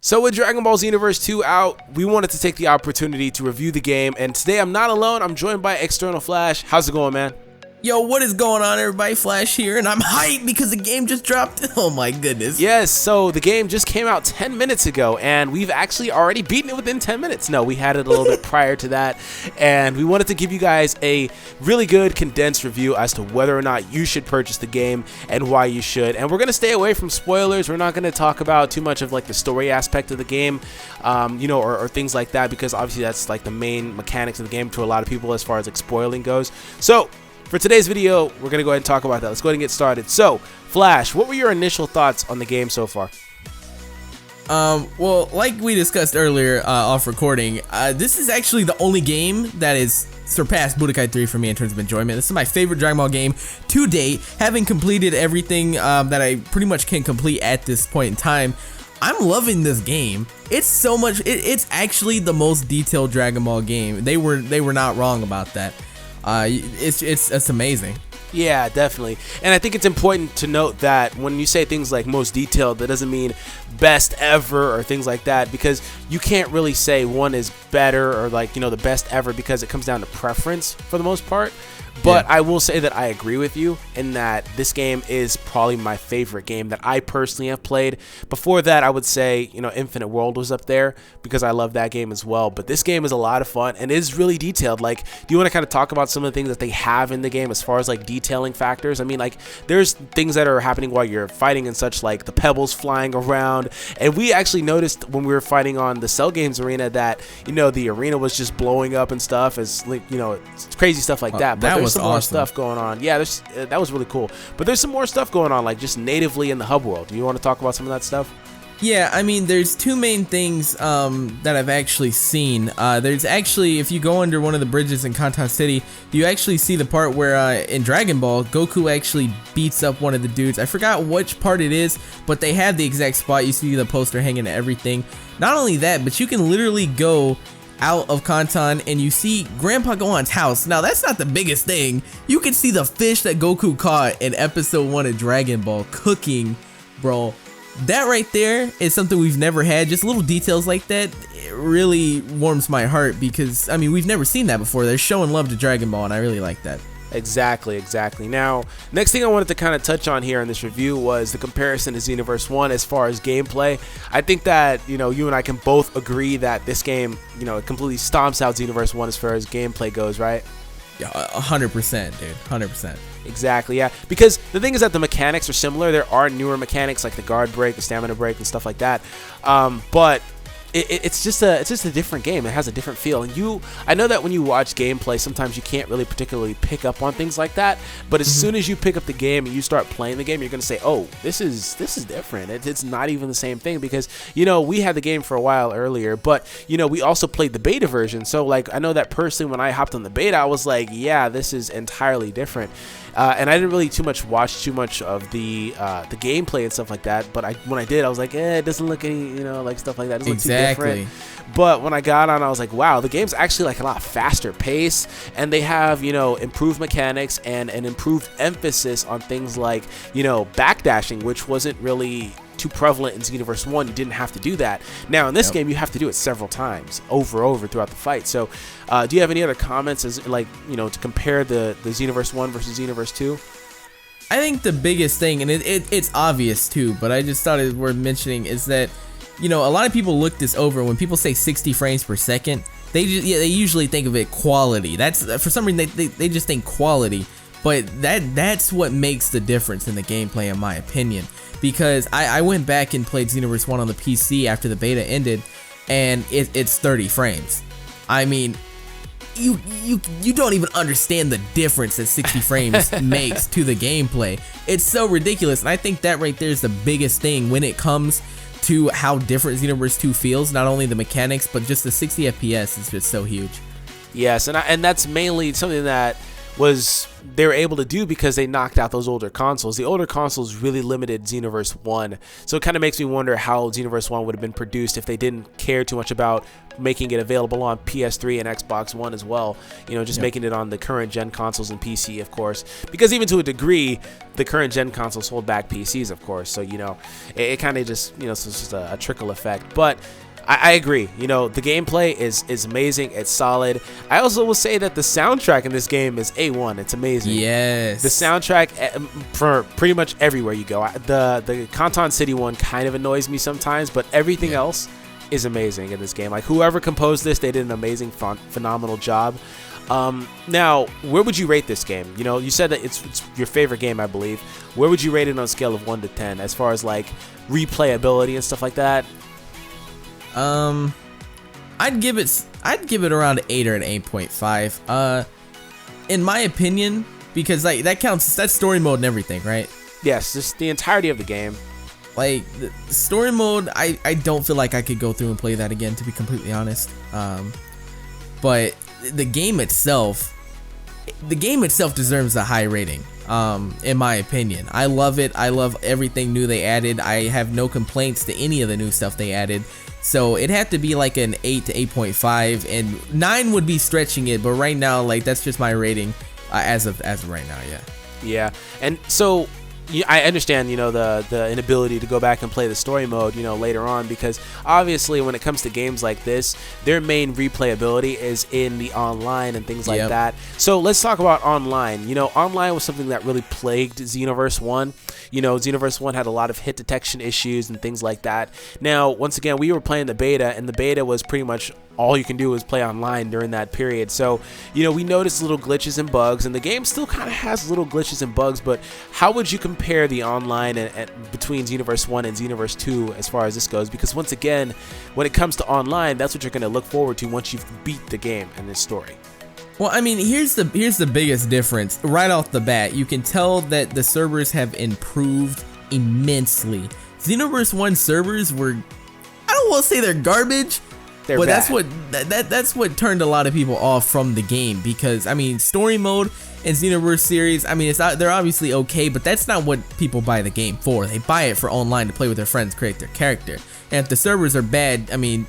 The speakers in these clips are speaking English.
So with Dragon Ball Xenoverse 2 out, we wanted to take the opportunity to review the game, and today I'm not alone, I'm joined by External Flash. How's it going, man? Yo, what is going on, everybody? Flash here, and I'm hyped because the game just dropped. Oh my goodness. Yes, so the game just came out 10 minutes ago, and we've actually already beaten it within 10 minutes. No, we had it a little bit prior to that, and we wanted to give you guys a really good condensed review as to whether or not you should purchase the game and why you should. And we're going to stay away from spoilers. We're not going to talk about too much of like the story aspect of the game, or things like that, because obviously that's like the main mechanics of the game to a lot of people as far as like spoiling goes. So for today's video, we're going to go ahead and talk about that. Let's go ahead and get started. So, Flash, what were your initial thoughts on the game so far? Well, like we discussed earlier off recording, this is actually the only game that has surpassed Budokai 3 for me in terms of enjoyment. This is my favorite Dragon Ball game to date, having completed everything that I pretty much can complete at this point in time. I'm loving this game. It's so much. It's actually the most detailed Dragon Ball game. They were not wrong about that. It's amazing. Yeah, definitely. And I think it's important to note that when you say things like most detailed, that doesn't mean best ever or things like that, because you can't really say one is better or like, the best ever, because it comes down to preference for the most part. But yeah, I will say that I agree with you in that this game is probably my favorite game that I personally have played. Before that, I would say, Infinite World was up there because I love that game as well. But this game is a lot of fun and is really detailed. Like, do you want to kind of talk about some of the things that they have in the game as far as like detailing factors? I mean, like, there's things that are happening while you're fighting and such, like the pebbles flying around. And we actually noticed when we were fighting on the Cell Games arena that, the arena was just blowing up and stuff, as like, it's crazy stuff like that. But there's some more stuff going on. Yeah, that was really cool. But there's some more stuff going on, like just natively in the hub world. Do you want to talk about some of that stuff? Yeah, I mean, there's two main things that I've actually seen. There's actually, if you go under one of the bridges in Kantan City, you actually see the part where in Dragon Ball, Goku actually beats up one of the dudes. I forgot which part it is, but they have the exact spot. You see the poster hanging and everything. Not only that, but you can literally go out of Kantan and you see Grandpa Gohan's house. Now that's not the biggest thing. You can see the fish that Goku caught in episode 1 of Dragon Ball cooking, bro. That right there is something we've never had. Just little details like that, it really warms my heart because, I mean, we've never seen that before. They're showing love to Dragon Ball and I really like that. Exactly. Now, next thing I wanted to kind of touch on here in this review was the comparison to Xenoverse 1 as far as gameplay. I think that, you and I can both agree that this game, it completely stomps out Xenoverse 1 as far as gameplay goes, right? Yeah, 100%, dude. 100%. Exactly, yeah. Because the thing is that the mechanics are similar. There are newer mechanics like the guard break, the stamina break, and stuff like that. But it's just a different game. It has a different feel, and I know that when you watch gameplay, sometimes you can't really particularly pick up on things like that. But as soon as you pick up the game and you start playing the game, you're gonna say, "Oh, this is different." It's not even the same thing because we had the game for a while earlier, but we also played the beta version. So like I know that personally, when I hopped on the beta, I was like, "Yeah, this is entirely different." And I didn't really watch too much of the gameplay and stuff like that. But when I did, I was like, it doesn't look any, like stuff like that. It doesn't look too different. But when I got on, I was like, wow, the game's actually like a lot faster pace, and they have improved mechanics and an improved emphasis on things like backdashing, which wasn't really too prevalent in Xenoverse 1. You didn't have to do that. Now in this game, you have to do it several times over throughout the fight. So do you have any other comments as like to compare the Xenoverse 1 versus Xenoverse 2? I think the biggest thing, and it's obvious too, but I just thought it was worth mentioning, is that a lot of people look this over. When people say 60 frames per second, they usually think of it quality. That's for some reason they just think quality, but that's what makes the difference in the gameplay, in my opinion. Because I went back and played Xenoverse 1 on the PC after the beta ended, and it's 30 frames. I mean, you don't even understand the difference that 60 frames makes to the gameplay. It's so ridiculous, and I think that right there is the biggest thing when it comes to how different Xenoverse 2 feels. Not only the mechanics, but just the 60 FPS is just so huge. Yes, and that's mainly something that was they were able to do because they knocked out those older consoles. The older consoles really limited Xenoverse 1. So it kind of makes me wonder how Xenoverse 1 would have been produced if they didn't care too much about making it available on PS3 and Xbox One as well. You know, just making it on the current gen consoles and PC, of course. Because even to a degree, the current gen consoles hold back PCs, of course. So, you know, it kind of just, you know, it's just a trickle effect. But I agree. You know, the gameplay is amazing. It's solid. I also will say that the soundtrack in this game is A1. It's amazing. Yes. The soundtrack for pretty much everywhere you go. The Canton City one kind of annoys me sometimes, but everything else is amazing in this game. Like, whoever composed this, they did an amazing, phenomenal job. Now, where would you rate this game? You know, you said that it's your favorite game, I believe. Where would you rate it on a scale of 1 to 10 as far as like replayability and stuff like that? I'd give it around 8 or an 8.5. In my opinion, because like that's story mode and everything, right? Yes, just the entirety of the game. Like the story mode, I don't feel like I could go through and play that again, to be completely honest. But the game itself deserves a high rating. In my opinion, I love it. I love everything new they added. I have no complaints to any of the new stuff they added. So it had to be like an 8 to 8.5, and 9 would be stretching it. But right now, like that's just my rating as of right now. Yeah. Yeah, and so I understand, you know, the inability to go back and play the story mode, you know, later on, because obviously when it comes to games like this, their main replayability is in the online and things like that. So let's talk about online. You know, online was something that really plagued Xenoverse 1. You know, Xenoverse 1 had a lot of hit detection issues and things like that. Now, once again, we were playing the beta, and the beta was pretty much all you can do is play online during that period. So, you know, we noticed little glitches and bugs, and the game still kind of has little glitches and bugs, but how would you compare the online and between Xenoverse 1 and Xenoverse 2 as far as this goes? Because once again, when it comes to online, that's what you're going to look forward to once you've beat the game and this story. Well, I mean, here's the biggest difference right off the bat. You can tell that the servers have improved immensely. Xenoverse 1 servers were, I don't want to say they're garbage, but that's what turned a lot of people off from the game, because I mean, story mode and Xenoverse series, I mean, they're obviously okay, but that's not what people buy the game for. They buy it for online to play with their friends, create their character. And if the servers are bad, I mean,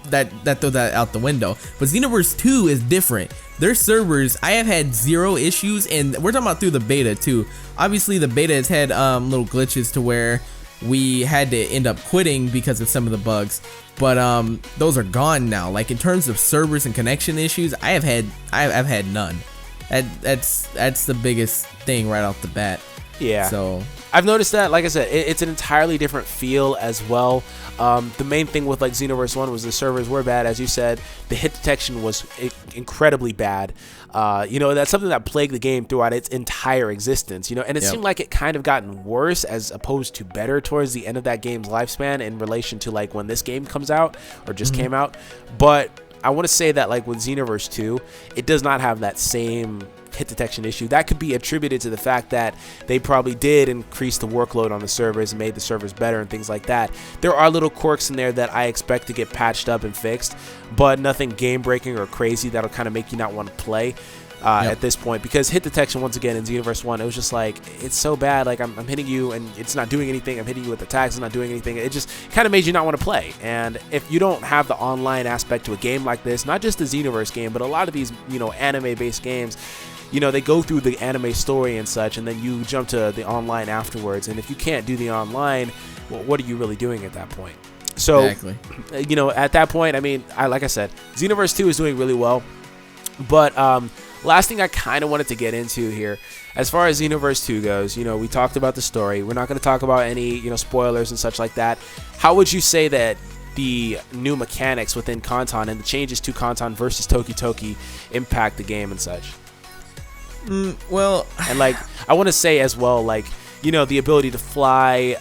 that throw that out the window. But Xenoverse 2 is different. Their servers, I have had zero issues, and we're talking about through the beta too. Obviously, the beta has had little glitches to where we had to end up quitting because of some of the bugs, but those are gone now. Like in terms of servers and connection issues, I've had none. That's the biggest thing right off the bat. Yeah. So I've noticed that, like I said, it's an entirely different feel as well. The main thing with like Xenoverse 1 was the servers were bad, as you said. The hit detection was incredibly bad. You know, that's something that plagued the game throughout its entire existence, you know, and it seemed like it kind of gotten worse as opposed to better towards the end of that game's lifespan in relation to like when this game comes out or just came out. But I want to say that like with Xenoverse 2, it does not have that same hit detection issue. That could be attributed to the fact that they probably did increase the workload on the servers and made the servers better and things like that. There are little quirks in there that I expect to get patched up and fixed, but nothing game breaking or crazy that'll kind of make you not want to play at this point, because hit detection once again in Xenoverse 1, it was just like, it's so bad, like I'm hitting you and it's not doing anything, I'm hitting you with attacks, it's not doing anything. It just kind of made you not want to play. And if you don't have the online aspect to a game like this, not just the Xenoverse game, but a lot of these, you know, anime based games, you know, they go through the anime story and such, and then you jump to the online afterwards. And if you can't do the online, well, what are you really doing at that point? So, you know, at that point, I mean, like I said, Xenoverse 2 is doing really well. But last thing I kind of wanted to get into here, as far as Xenoverse 2 goes, you know, we talked about the story. We're not going to talk about any, you know, spoilers and such like that. How would you say that the new mechanics within Kanton and the changes to Kanton versus Toki Toki impact the game and such? Well, and like I want to say as well, like, you know, the ability to fly,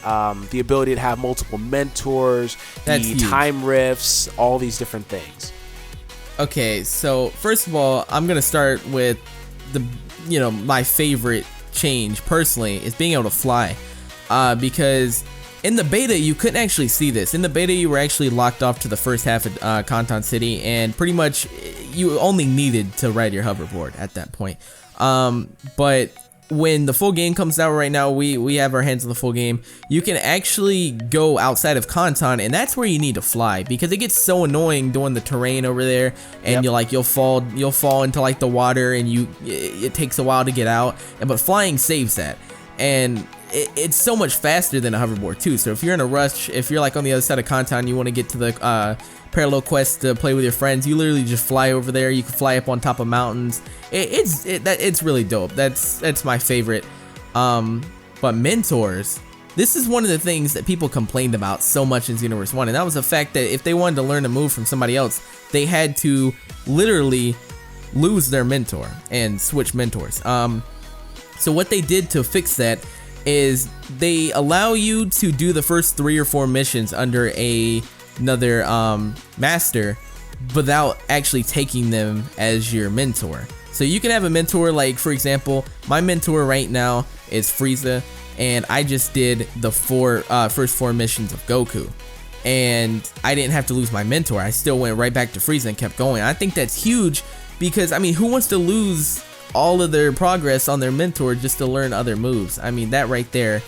the ability to have multiple mentors, the time rifts, all these different things. Okay, so first of all, I'm gonna start with the, you know, my favorite change personally is being able to fly, because in the beta you couldn't actually see this. In the beta you were actually locked off to the first half of Canton City, and pretty much you only needed to ride your hoverboard at that point. But when the full game comes out right now, we have our hands on the full game. You can actually go outside of Kanton, and that's where you need to fly, because it gets so annoying doing the terrain over there, and you'll fall into like the water, and it takes a while to get out. But flying saves that, and it's so much faster than a hoverboard too. So if you're in a rush, if you're like on the other side of Kanton, you want to get to the parallel quest to play with your friends, you literally just fly over there. You can fly up on top of mountains. It's really dope. That's my favorite. But mentors, this is one of the things that people complained about so much in Xenoverse 1, and that was the fact that if they wanted to learn a move from somebody else, they had to literally lose their mentor and switch mentors. So what they did to fix that is they allow you to do the first 3 or 4 missions under another master without actually taking them as your mentor. So you can have a mentor, like for example, my mentor right now is Frieza, and I just did the first 4 missions of Goku, and I didn't have to lose my mentor. I still went right back to Frieza and kept going. I think that's huge, because I mean, who wants to lose all of their progress on their mentor just to learn other moves? I mean, that right there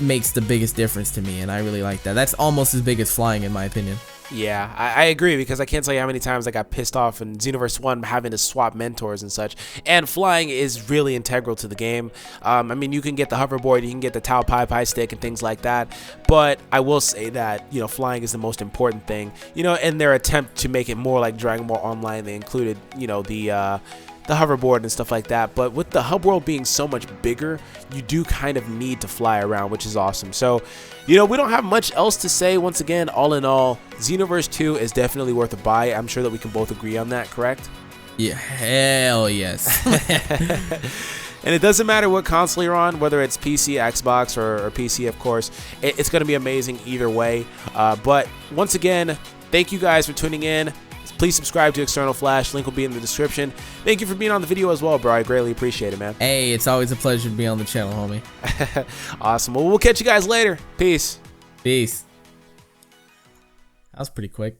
makes the biggest difference to me, and I really like that. That's almost as big as flying, in my opinion. Yeah, I agree, because I can't tell you how many times I got pissed off in Xenoverse 1 having to swap mentors and such. And flying is really integral to the game. I mean, you can get the hoverboard, you can get the Tao Pai Pai stick and things like that. But I will say that, you know, flying is the most important thing. You know, in their attempt to make it more like Dragon Ball Online, they included, you know, the hoverboard and stuff like that. But with the hub world being so much bigger, you do kind of need to fly around, which is awesome. So, you know, we don't have much else to say. Once again, all in all, Xenoverse 2 is definitely worth a buy. I'm sure that we can both agree on that, correct? Yeah, hell yes. And it doesn't matter what console you're on, whether it's PC, Xbox, or PC, of course. It's going to be amazing either way. But once again, thank you guys for tuning in. Please subscribe to External Flash. Link will be in the description. Thank you for being on the video as well, bro. I greatly appreciate it, man. Hey, it's always a pleasure to be on the channel, homie. Awesome. Well, we'll catch you guys later. Peace. Peace. That was pretty quick.